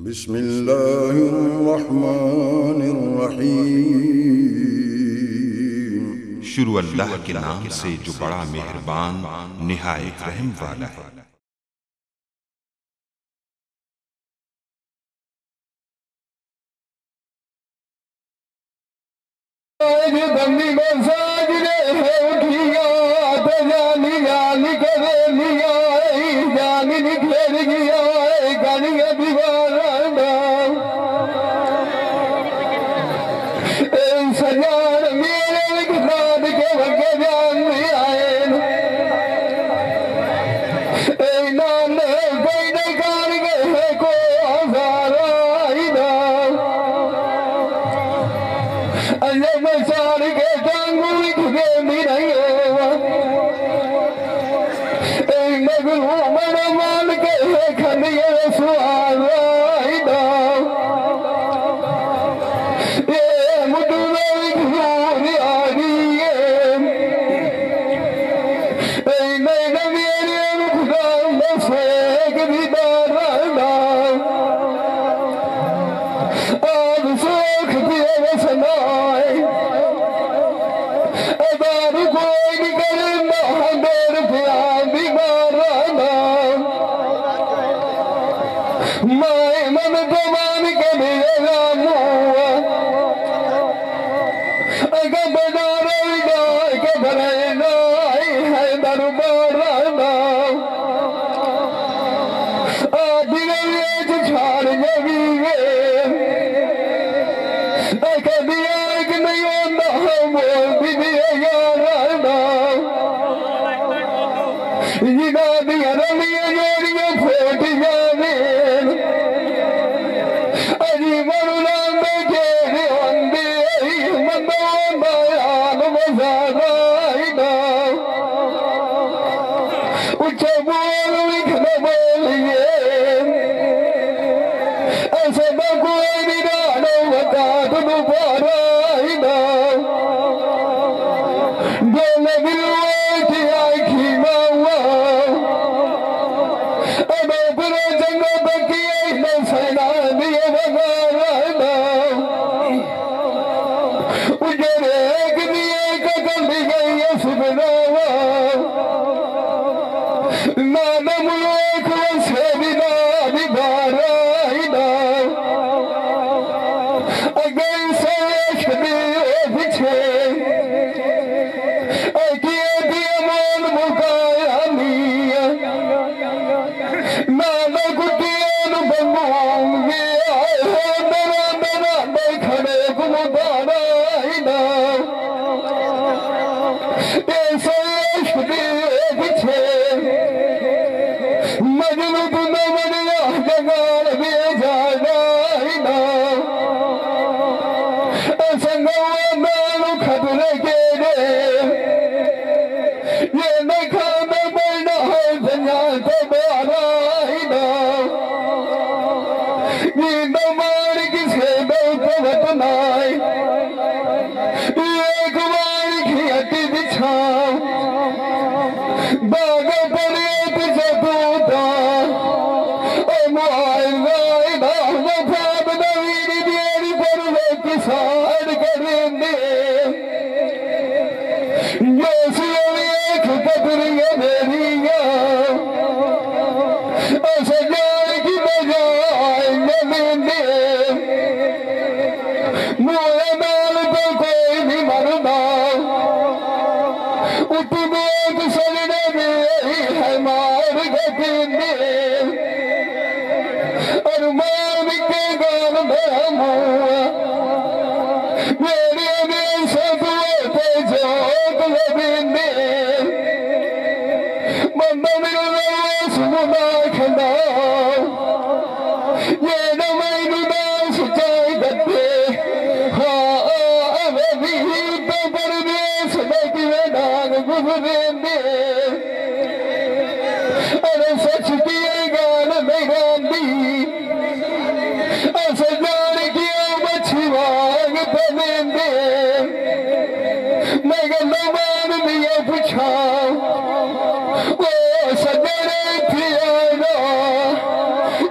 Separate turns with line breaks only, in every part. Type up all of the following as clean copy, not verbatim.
बिस्मिल्लाहिर्रहमानिर्रहीम। शुरू अल्लाह के नाम से जो बड़ा मेहरबान निहायत रहम वाला है।
बंदी में साजरे है उठिया तो जानी जानी करे लिया जानी निखेर गया गानिया दीवारा सजान मेरे किसान के भगे जान में आए नाम कोई नहीं कार गए को हजारा अजय में सारी के टांगू लिखे नहीं मगरू मन मान के खनिए सुहार ये मुझे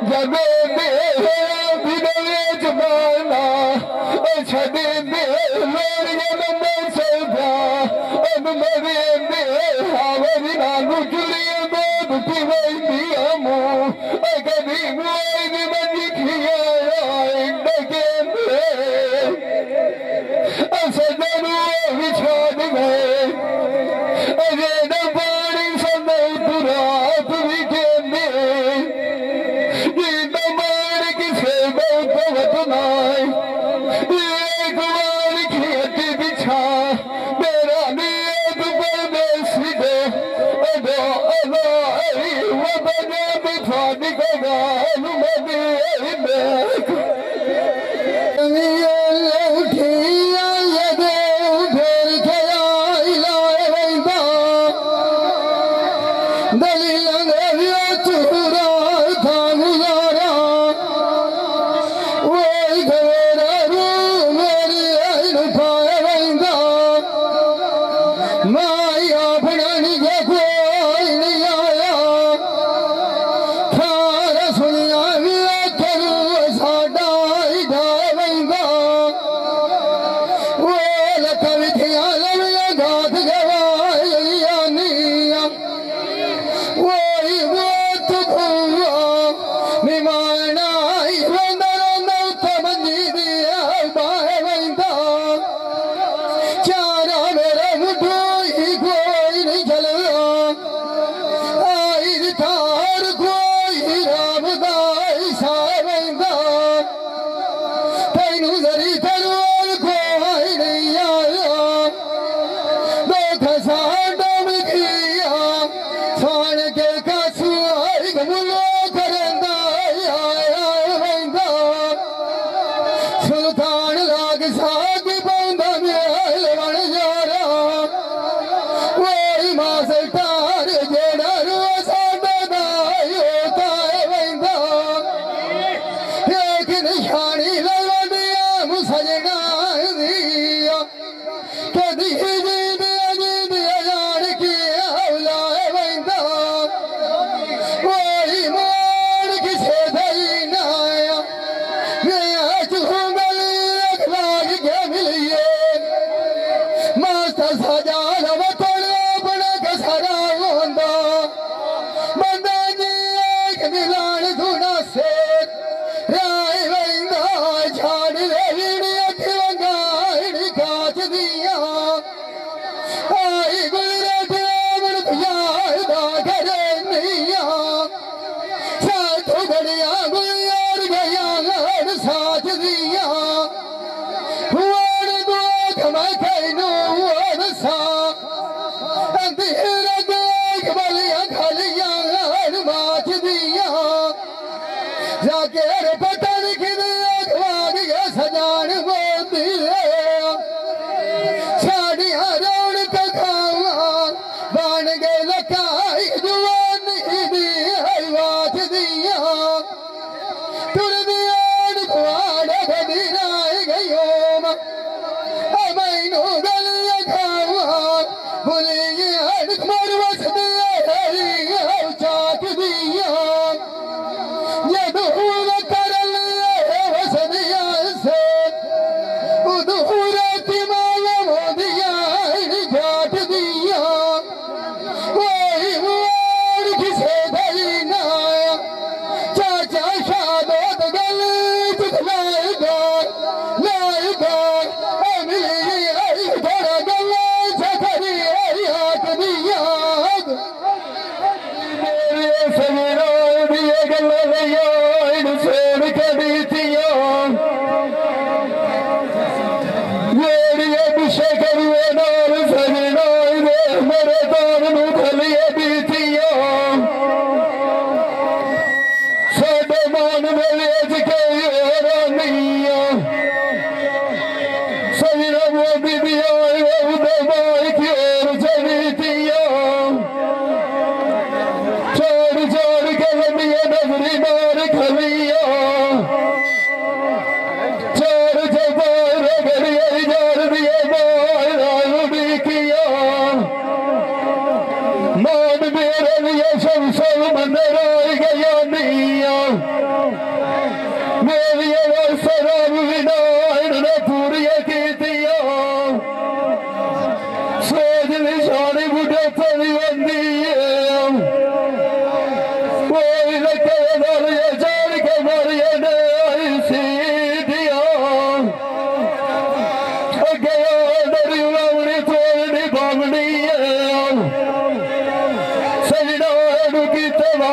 जब उठी बैठी हमू कभी मोइन मंजी खिया डके सजनू बिछाड़ गए अजे न पानी संदे तुरात भी कहते ये न मार किसे बहुत वतनाए एक बार खेती बिछा मेरा नीयत परदेसी दे अदो अदो वतन बिछा दिखेगा अनुमति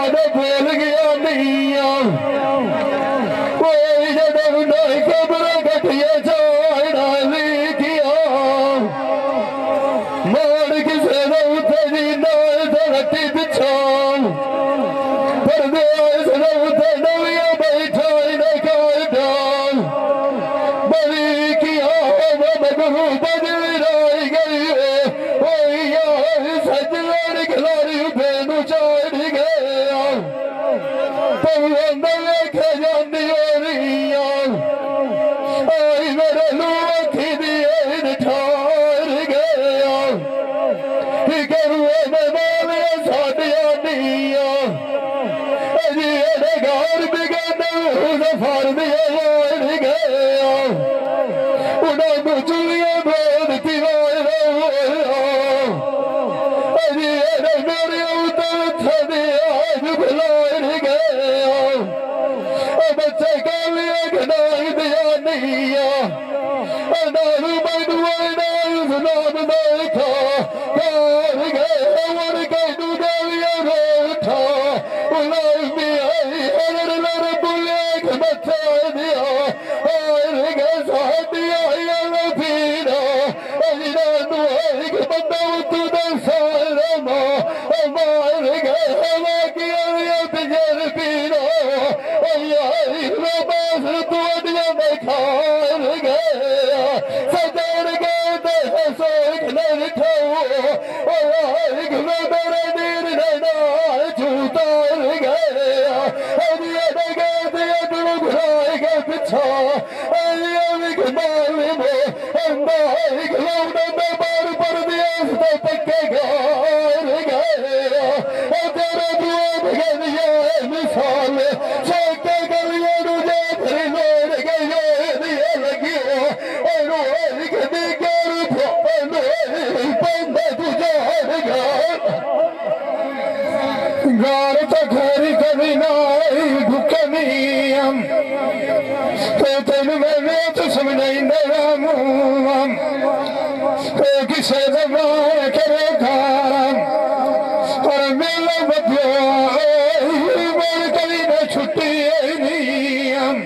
याद भूल गया नहीं कोई जब नहीं कब्र कटिया चाड़ा लिखिया मार किसे उठे जी नाल धरती पिछा परदे उठे नविया बैठा डाल बड़ी किया मगरू बजरी राई गई सजन खिलाड़ी बेनू चाड़ गया तुम लेखे जानी हो रही आई मेरे लूखी दिए ठार गया करूए में मालिया साडिया निया अजी एडे घर बिगड़ फर दिया मार गया उन्होंने चुलिया बोल बच्चे कालिया गनाई दिया नहीं नारू सुनाम देखा कार गए और कैदू देविया रोठा उलाई भी आई हर लर बुलेख बच्चा दिया और गए साथिया याला पीना अजीरा दुआई के बंदा तू दसारा मार गए हवा की आया पिजर पीना यारी बास तुअडिया में खार गया सजर गए तो सोख नहीं खाओ यारी मेरे दीर नैना झूठार गया अजिया गए थे तुम घुराए गए पिछा अजिया भी घुमाए में अंबाई घुलाउना में बार पर दिया तो पक्के गार गया तेरा दुआ भगनिया मिसाल गार तो खोरी कभी नाई भुकनियम तो तेन में तो समझाई मुँह तो किसे जबान करे खारम और मेला बदलो मेरे कभी न छुट्टी नियम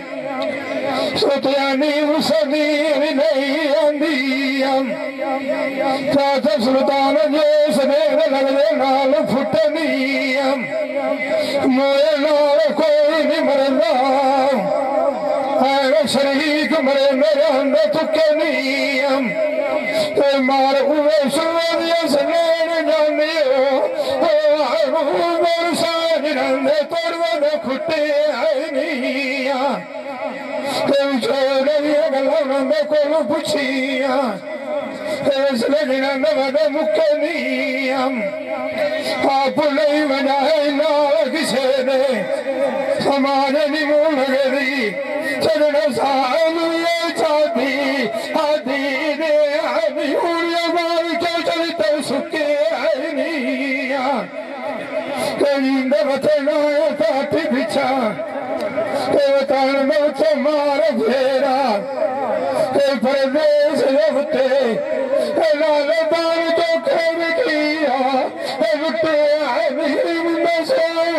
सोतियानी मुसदी नहीं आंदियम चाचा सुल्तान जेस देव लगदे नाल फुटनियम मोए नाल कोई नहीं मरदा है शरीक मरे मेरे अंदर तुके नियम ते मार उवे सुनिया सनेन जानियो ओ मेरे साथ रंदे तोड़वे खुटे है निया ते छोड़े गलों में को पुछिया मुख्य नियम आप नहीं बनाए ना किसे ने हमारे निमूल गरी चरण साम चाहती आदि दे आदि उड़िया मार के चलते सुखे निया करींद बचना पाठी बिछा तान में तो मार फेरा परदेश जबते लाल दान तो खेल किया रुटे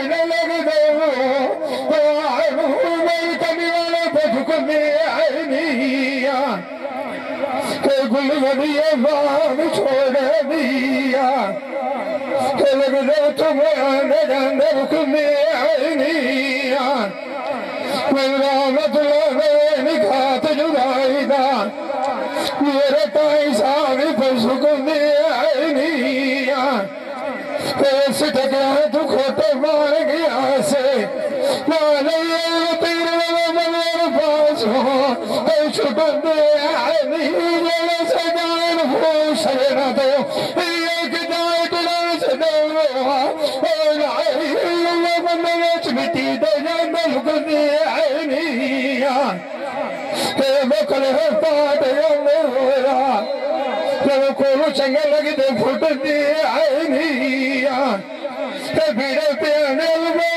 न लग दो मेरी कमी वाले पे झुकने निया के गुल बढ़िया बाम छोड़ दिया के लग दो तुम्हें जाने रुकने निया निखात जुदाई दा मेरे ताई साहब सुगंधे निया टकरा तू खोटे मार गया से तेरे पास हो सुगंधे सजान हो सजना तो एक मिट्टी दे जाना लुकने बकल पाट होया को चंगा लगते फुट दिया भीड़े प्याने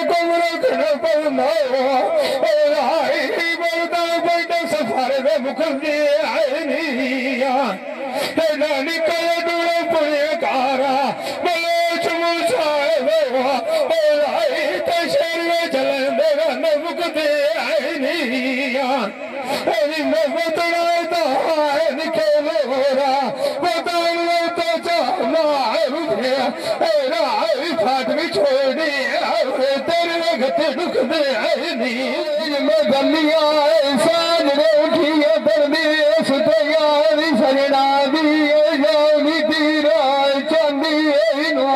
को रखना पड़ना बोलता बेटा सफारे में मुखर दिया नानी कल दूर पुण्य कारा बलोच मुझाए दे आईनिया एनी में बतना तो है निकले होरा बतना तो जाना रुके एरा फाट भी छोड़ी तेरे गते दुख दे आईनी में गलिया सान रे उठिए दर्दी सुतयारी सजना दी जानी तीरा चांदी नो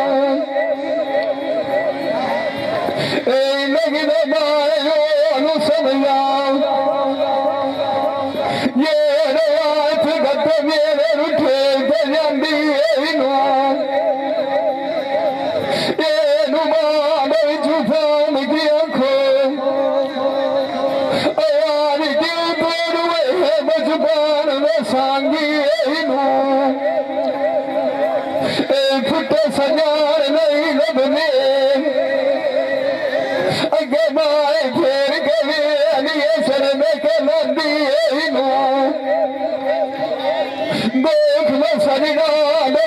ए लगने मायो अनु समया ये रात गत मेरे उठे जांदी नो ये नुमान जुफान की आंखों यार क्यों तोड़वे है मजबान में सांगी नो फुटे सजार नहीं लबने अगे माए फेर गए अलिए सर में के लंदी नो देख लो सजना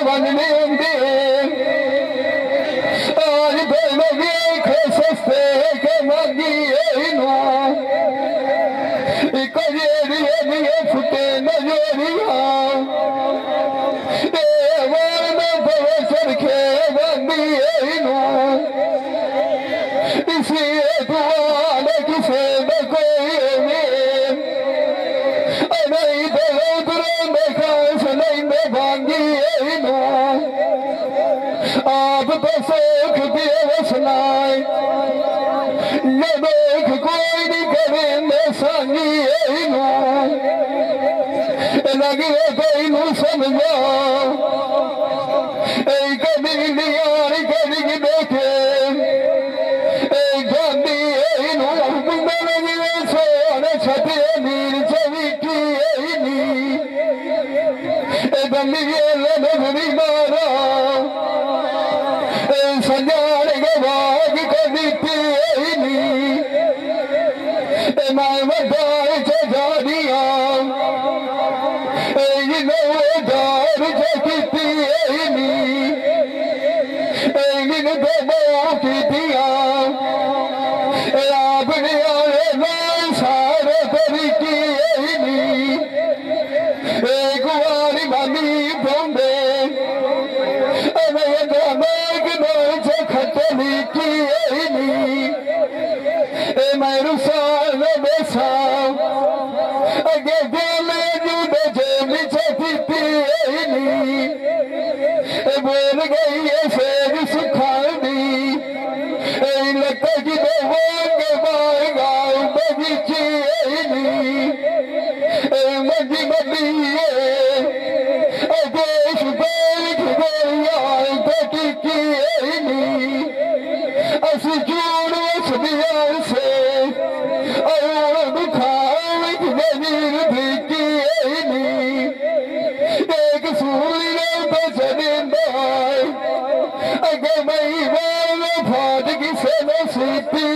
बनने दे आज लगे सस्ते के मांगी नो कजेरिए फुटे नजरिया के बंदी नो इसलिए दुआ किसे न कोई नहीं तो देखा नहीं में भांगी नो आप तो सुख दिए सुनाए ये देख कोई नहीं करे मैं सांगी नो लगे कोई नू समझा कभी यार कभी देखे गांधी नो लगे सोने छठे नीर चवीटी गंदी लगी मारा सजान गवाग कभी मैं बदाई चढ़िया दार चकी की दिया आपने सारे तरीकी एक बारी मनी बोंदे खतली की मैं रुसाल बेसा अगे दिल जुदे चकी बोल गई शेर सुखानी लगी बगीची मजी मदी देश बैठ गया की असी जूड़ सदिया से दुखान की एक सूर्य तो चलिंदा अगे मई वाल फाट की से सीती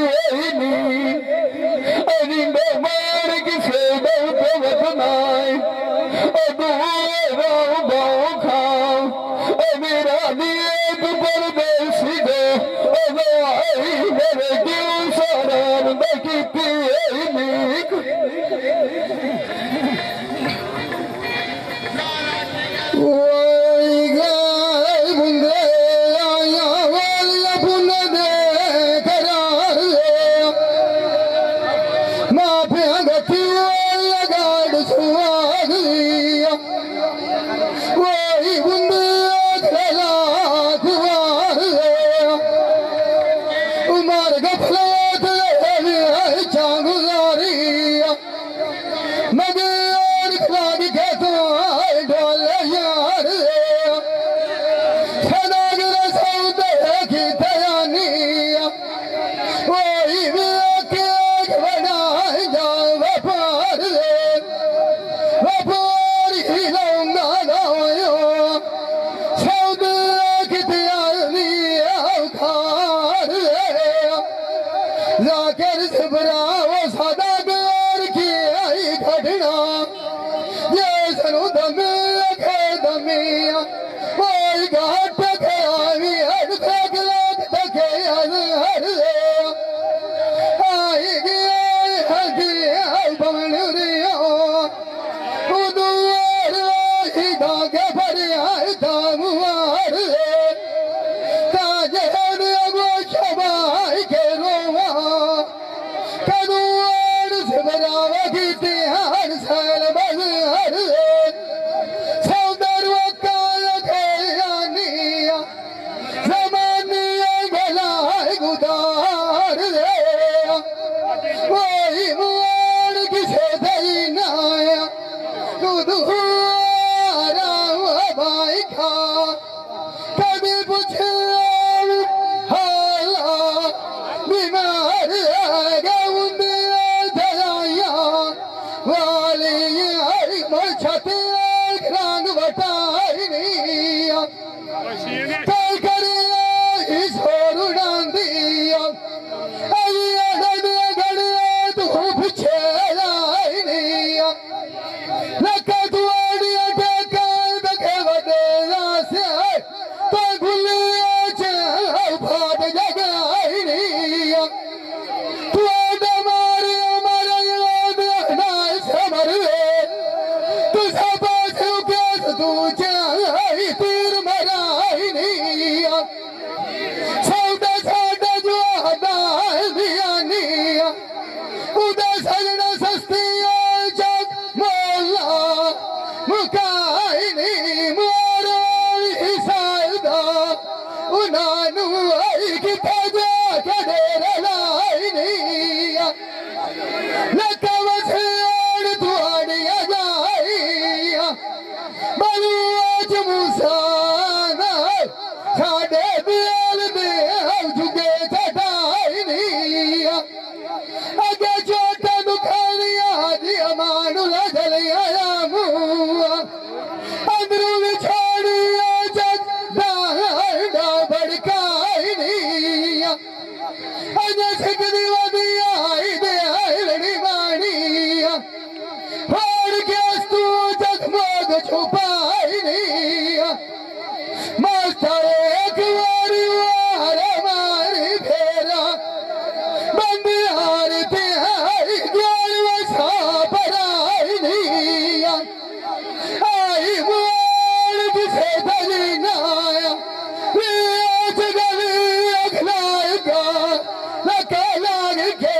अरिंदे मार की से वतनाए खाओ मेरा दिए परदेसी दो मेरे क्यों सारा की की हर साल बजर सौदर वकाल खेनिया जमानिया गला गुदार वही मुआर किसे दईनाया कुदुआरा भाई खा कभी पूछे हाला बीमार छते रंग बटाइनिया तय करिया ईश्वर डांदिया अइया गड़िया गड़िया धूप छेड़ाइनिया लका दुआड़िया टेका दखे वडेरा से तो गुलिया चल भाट जगाइनिया तू मारे हमारा याद ना समर तीर मराइनिया सौदा सादा जो दियानिया उदय सजना सस्तिया जग मोला मुकाइनी मोरो हिसादा उनानु आई की तजा कदेर लाइनिया लका वसेड़ तुआड़िया जाइया बलुआज मुसाना खाड़े दिल में जुगे चटाइनिया अगे चोटा दुखानिया दिया मानुला जलिया मुआ अंदरू बिछाड़िया जग डांडा बड़काइनिया अगे सिकदी वदिया आई दे आई लड़ी मानिया फाड़ के अस्तु जगमग छुपाइनिया मास्टर एक वारी मारी फेरा बंदी हारती आई ग्वाल वसा पराइनिया आई बोल किसे दलीनाया आज गली अखलाएगा लका लाग के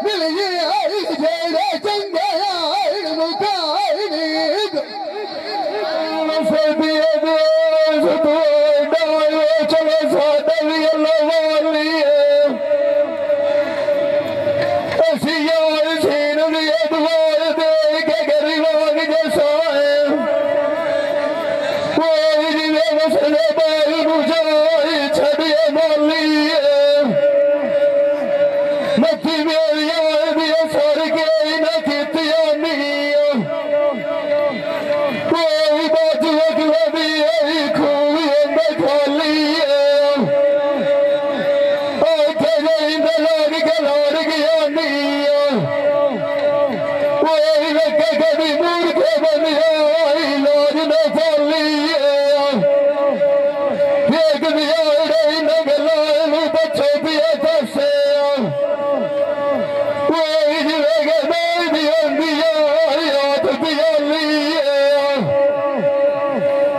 मिल ये आई जेड़े चंगे आई मुकाइनी चलो सादा भी अल्लाह वाली ऐसी यार सीन दिए दुआर दे के गरीबान जैसा है कोई जिले मसले बाल बुझाई छड़िए माली मत्ती मेरी यार दिए सर के न कितिया नहीं कोई बाजू अगला भी यही खूबी खाली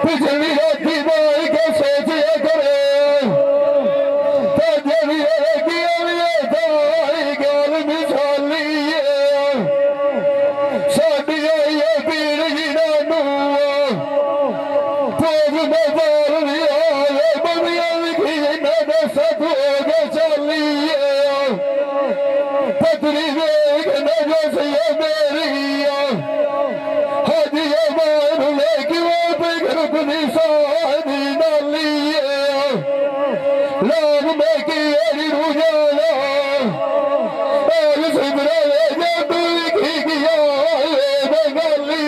पिछली राती बोल के सोचे करे गल मिसाली साड़ी आई पीर जिन्हों भोग में बोल बनिया लिखी इन्होंने सब हो गए चली पतरी देख न जो सही मेरी हजिया मान लेके वो रुकनी साधी नाली लाभ में की रुझाना और सिमरा जादू लिखी गया बंगाली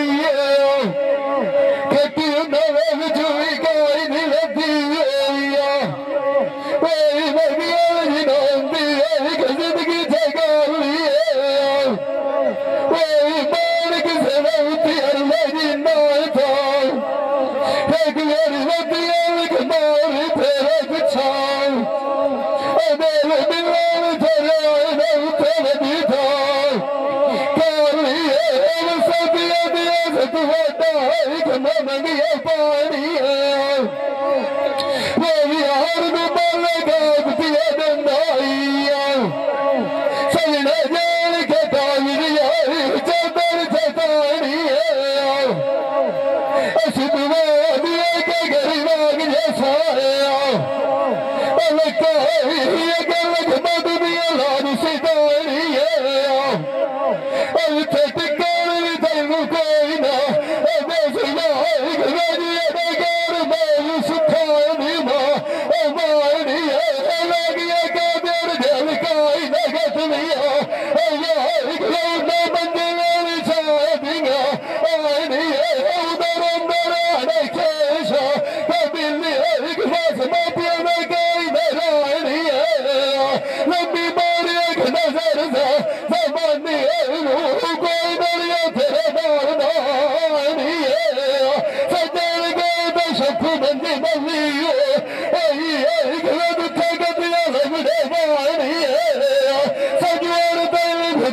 खेती नवे बिचुई कोई नहीं लगती कोई बगिया जिनोंदी जिंदगी जगाली कोई बाल किसे नौती अल्लाह जिन्ना था एक मेरी बतिया लिख मारी तेरे पिछाड़ मेरे दिल तेरे नौते नदी था काली है सदिया दिया से तू बड़ा एक मंगिया पानी है वो यार में बल गाती दंदाई सजने जान के डाली जब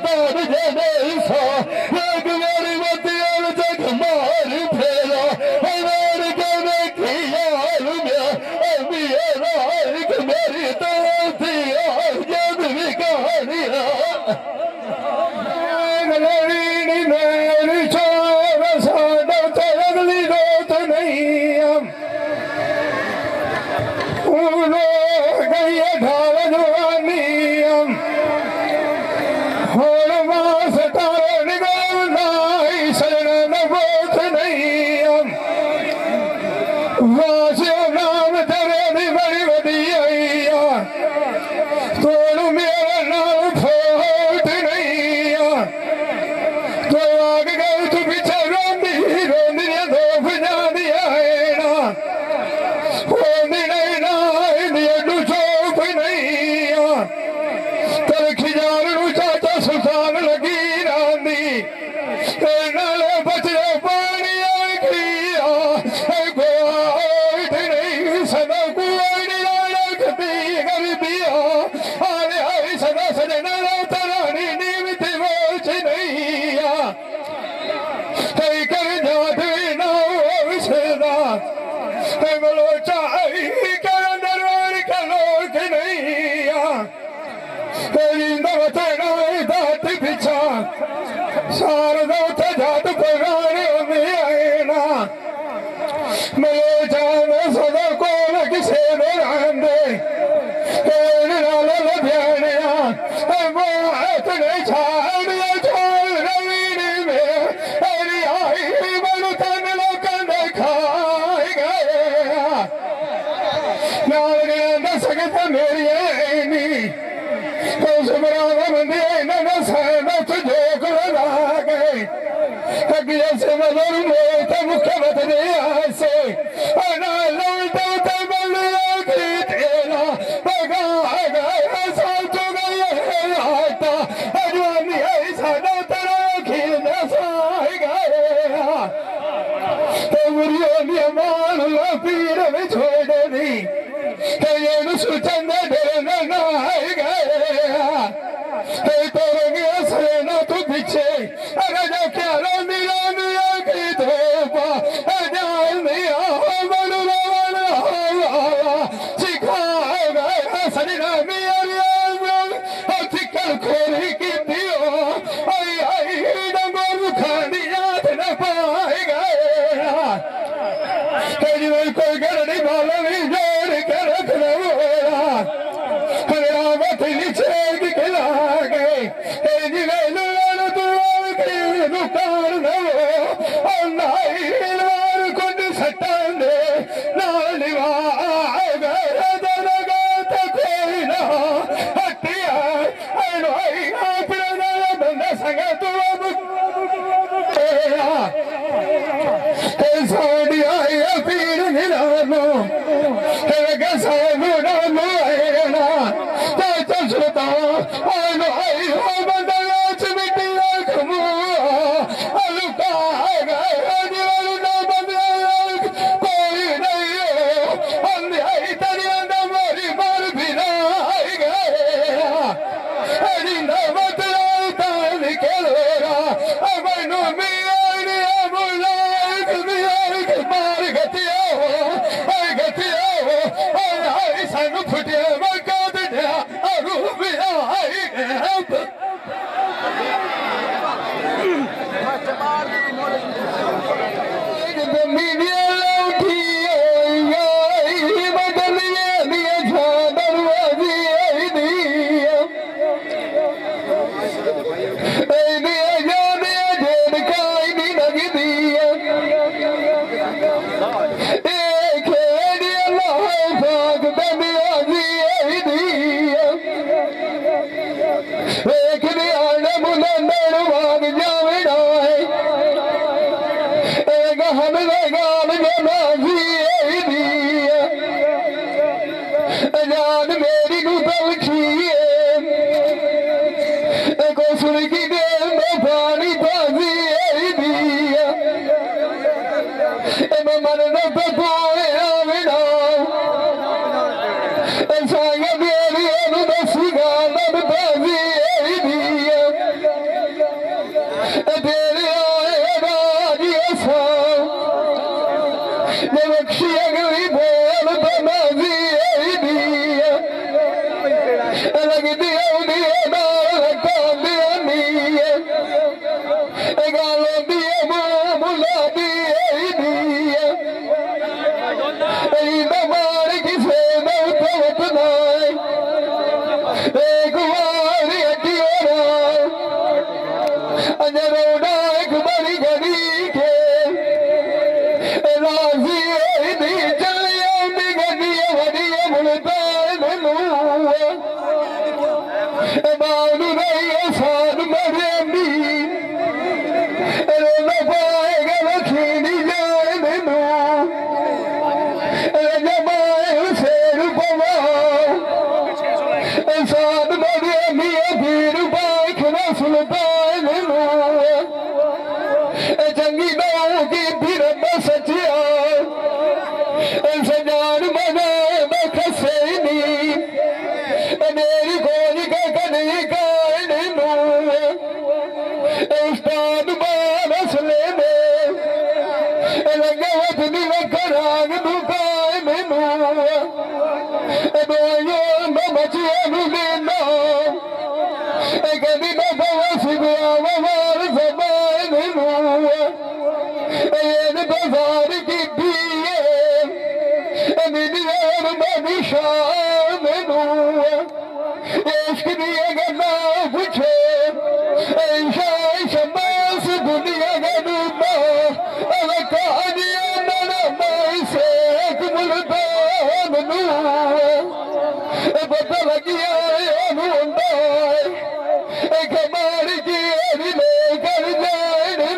तार जने सा एक मेरी बतियाल तक मार फेरा हमार के देखी यार में अभी एक मेरी ताती और जब भी कहानियां गलड़ी मेरी चार सादा अगली रोत नहीं हम गई ढाल जवानी हम होड़ मास तार निगलनाई शरण बोत नहीं हम वासियों नाम तेरे दी बड़ी वधिया तोड़ मेरा नाम फोट नहीं तो आग गए तू पीछे रोंदी दो भजा दिया है ना होंदी नहीं ना इंडिया डू चौप नहीं तर खिजार नू चाचा सुल्तान लगी रांदी नाले बचे पानी किया गोट नहीं सदा कोई लगती गरीबिया आने आई सदा सजना तरानी नीमत बोच नहीं कर जात ना विसदा बलोचा कर दरबार का लोग नहीं तेना दात पिछा शारदा जात पगारे में आए ना बलोचा में सदा को किसे दे लुधियानिया वो इतने छाड़िया छोड़ रवीनी में अरे आई मनु तन लोकन खाए गए नाल ने सकता मेरी ऐनी उस बराबर बंदी न सहना तुझे को लगा गए अगे से मदर में तो मुख्य मत दे ऐसे ना लौटा तो बलिया की तेरा बगा गया साल तो गया आता अजवानी ऐसा ना तेरा खिल साए गया तो मुरियों ने मान ला पीर में छोड़ दी ये न सुचंद देना ना गया तो गया सेना तो पीछे अरे जो क्या रोनी रोनी की धोपा जान दिया सिखा गया सजना मियाँ चिकन खोरी की दियो आई आई डंगोर खानी याद न पाए गया कोई गरड़ी वाला भी जोड़ के रख रहा रावत नीचे खिला गए दुकान नाई कुछ सटन नाल कोई ना हटिया अपना बंदा संग तू साड़ी आई पीर मिलानो साबू डालो ना चलता आई हो बंदा मिट्टी खमू अलुका कोई नहीं आई तरिया मोरी मार भी आई गया निकलेगा मैनू मार गतिया हो सानू फुटिया मौका दिया भी आई जान मेरी को सुन की देर में पानी बाजी मन न मेरी दसी गाल बाजी तेरे आए राजी ऐसा ये बख्शी अगली बोल तो नाजी दिया लगती आउंदी नाल कांदी नीए गालों दी मुला दी दिया मार किसे नौत नाए एक बार अटियो अजरोड़ा एक बड़ी घड़ी के राजी दी चलिया दी गड्डी वड़ी मुल्तान बालू नहीं आसान मरे दी रोना पाएगा लखीनी जाए मैनू जमाए शेर पवा साध मरे मिया भीर पाख न सुल्तान चंगी दाऊ की फिर सचिया सजान मनाए बखसे नी मेरी खोज का कनी कान उस्ताद बारस ले लगे वतनी वखराग दुकान दोयों बचिया देना कभी न बवस गुआवार सबान बाजार की दिए निधियान बदिशान इश्क दिए गला पूछे शाह शबास दुनिया का डूबा कहानियां नरमाई से एक मुल्तान पता लगिया कमार की लेकर जाने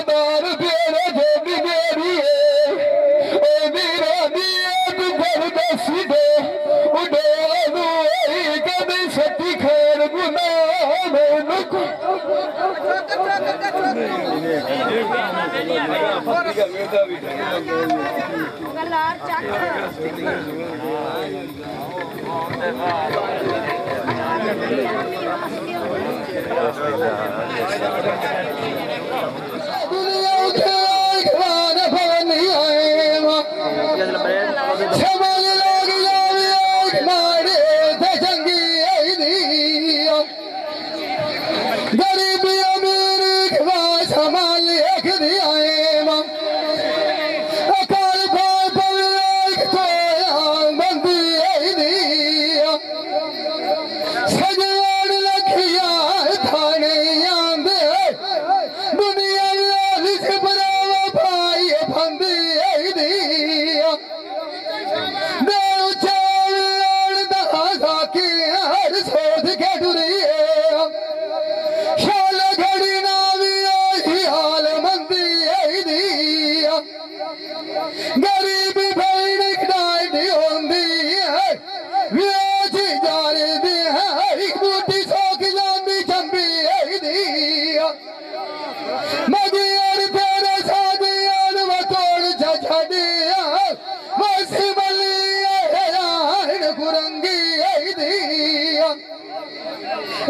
दार तेरा जो भी मेरी है मेरा दिया तू कर दस दे उड़े कभी सती खैर गुना दुनिया के खाना पानी आए समझ लोग मारे दशंगी गरीबी अमीर संभाल एक दियाए अकाल बंदी सजवान लखिया थाने आंदे दुनिया बरावा भाई फंदी सोच के डुरी शाल घड़ी ना भी हाल मंदी गरीबी भैन डाई होंदी व्याज जाने दी बूटी सोख जाती चंबी मगियार तेरे सादियान वतोड़ छड़िया वसी मलिया कुरंगी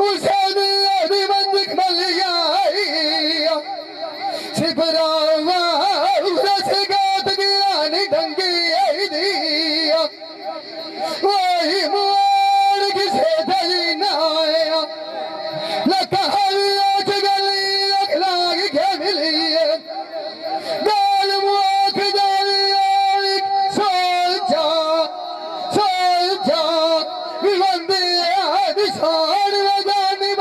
उसे मंदिर मलिया सिपरावा गात गया नहीं ढंगी वही मोड़ किसे दली न आया लका गली लाग के मिली गाल मुख जाली सोचा बंदी निशान लगानी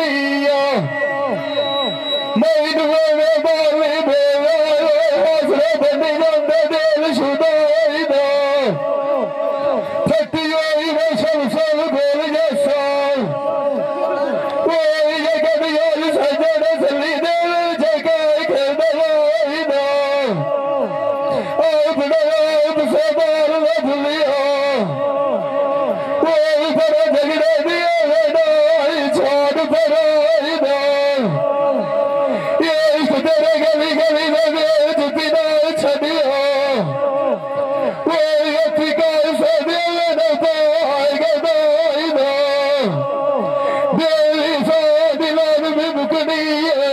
दिया मैं दुआने बाली बेवा हौसला बंदी जांदा दिल शुदाई दा फटी होई मैं सब बोल जैसा कोई जगह यार सजना सली दिल जगह खेदा लाई दा आप डराब से बार लभ लिया कोई बड़ा झगड़ा दिया लड़ाई छोड़ पराई दा ये इश्क तेरे गली गली में बेच बिना छड़िया कोई अति का से दिल न पाएगा दाई दा दिल सा दिलान में मुकनी है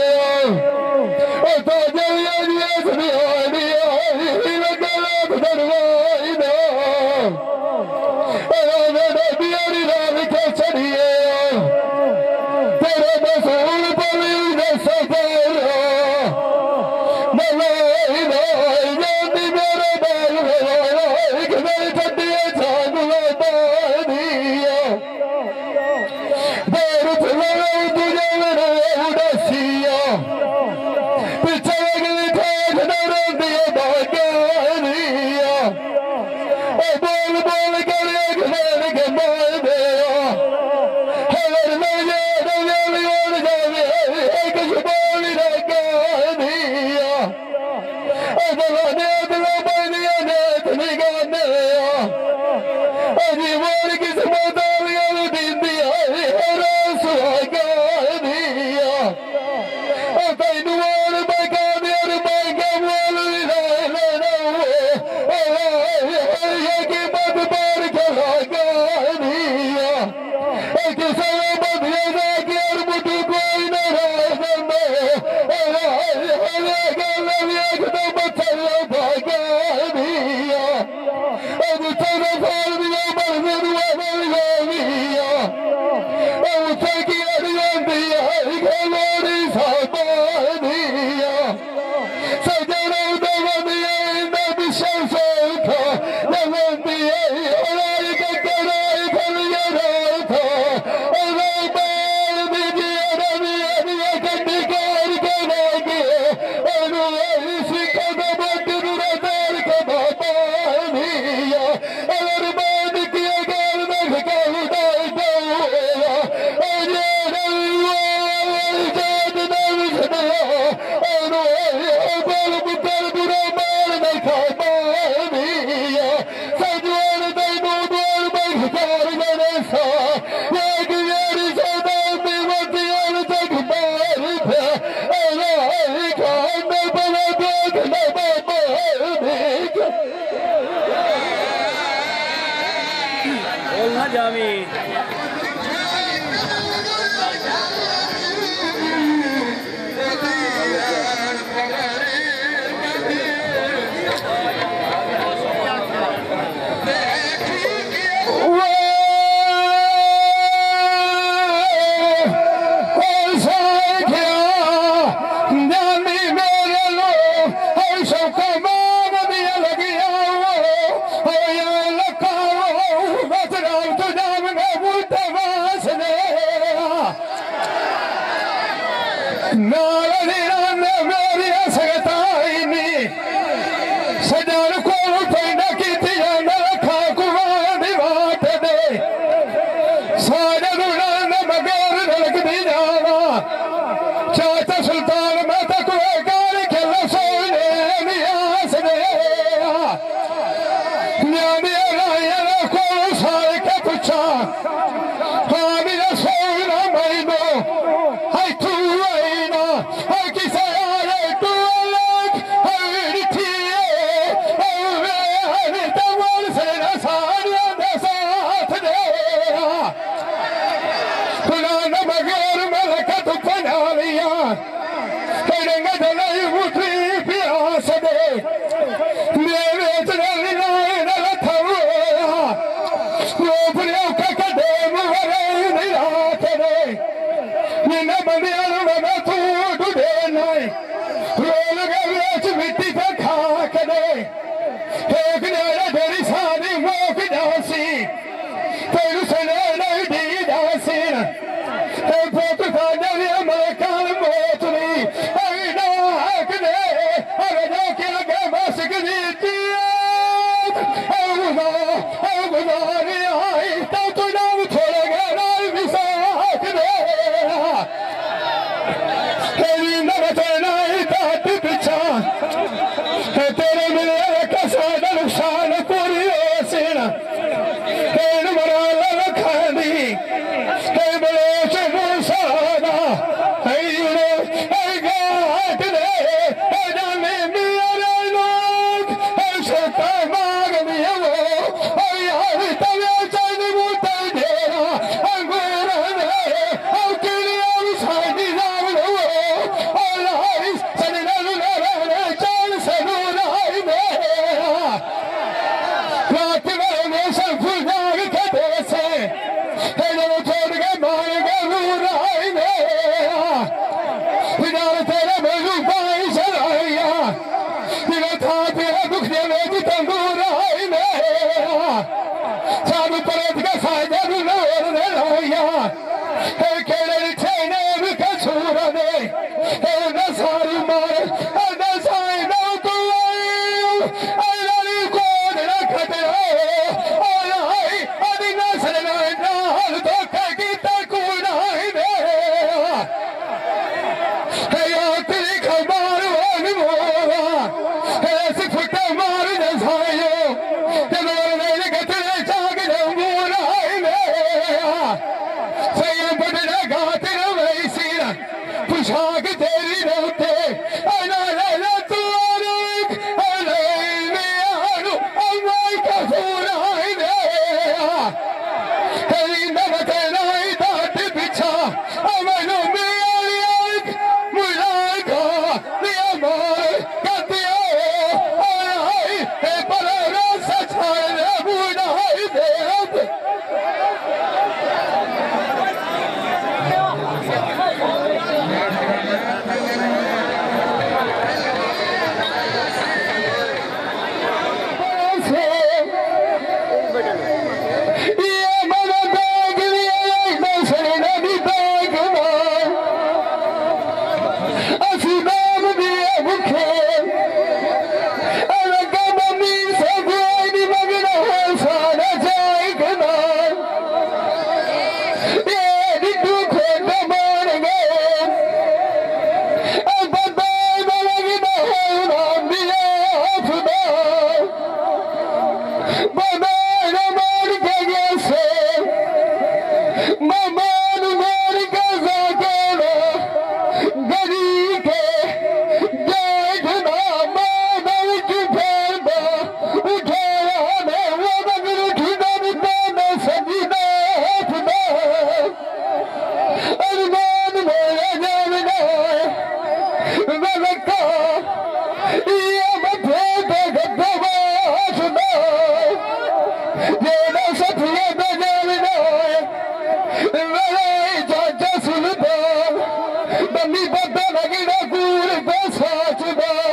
तो जलिया दिया सुनिया लगा दरवाई दा बियारी राम के चढ़िए तेरे बसूल बली ने सफर मलाई जानी मेरे बाल एक मेरी ठंडिया छागला दिया देर चला तुझे मेरे उड़सिया पीछे अगली ठेठ न रंदिया भाग्या बोल बोल कर एक मेर के मार दिया हर मेरे दिल और जावे एक जुबान रखा दिया अदलाने अदला बनिया ने निगाने जीवन किस्मत यार दिन दिया हर सुहागा दिया तैनू और बका दिया बका बोल लेना ये की मत बार खला दिया किसा बदिया जाके और मुझे कोई न रहना गल एकदम बचला भागा दिया अब तेरा फाल दिया मरने दुआ दिया उसे की अड़ियां दिया गलोरी साबा दिया सजना दवा दिया इंदा विश्व था लगन दिया और के कराई फलिया था और बाल दिया रविया कटी कार के लागे और सिखा का बट दुरा दार का बाबा दिया और मान किया गाल में का उड़ाई दौला और ये जान नव छड़ा और बाल बुतर दुरा मार नहीं खा दिया सजवान दैनो द्वार में कार गने सा एक यारी सदा बेवतियान तक मार थे अल्लाह खान बना देख न बाबा देख
बोलना जामी चाचा सुल्तान मैं तक गाड़ी खेल सोने नियास दे को सारे के पूछा हाँ मेरा सोना मैनो हाय तू आईना हाय किसे आए तू अलग हाय ठिए हाय तमोल से ना सारिया दे साथ दे खुलाना मगर मलकत बना लिया करेंगे दलाई मुठी प्यास दे मेरे चले लाए न थोड़ा वो प्रियो का कदम वरे निरा करे बिना बंदियां में तू डूबे नहीं रोल गए मिट्टी पे खा करे एक नया तेरी सारी मोक जासी तेरू सने नहीं दी जासी फोट खाने शाख तेरी रोते अना ले तू आरुक अले मियानु अम्माई का सुनाई दे तेरी नमक नहीं दाट बिछा अमनु मियालिक मुलाय का लिया मोर कतिया आई ए पर रस छाए बुनाई दे Bami baba lagida kur basa chuda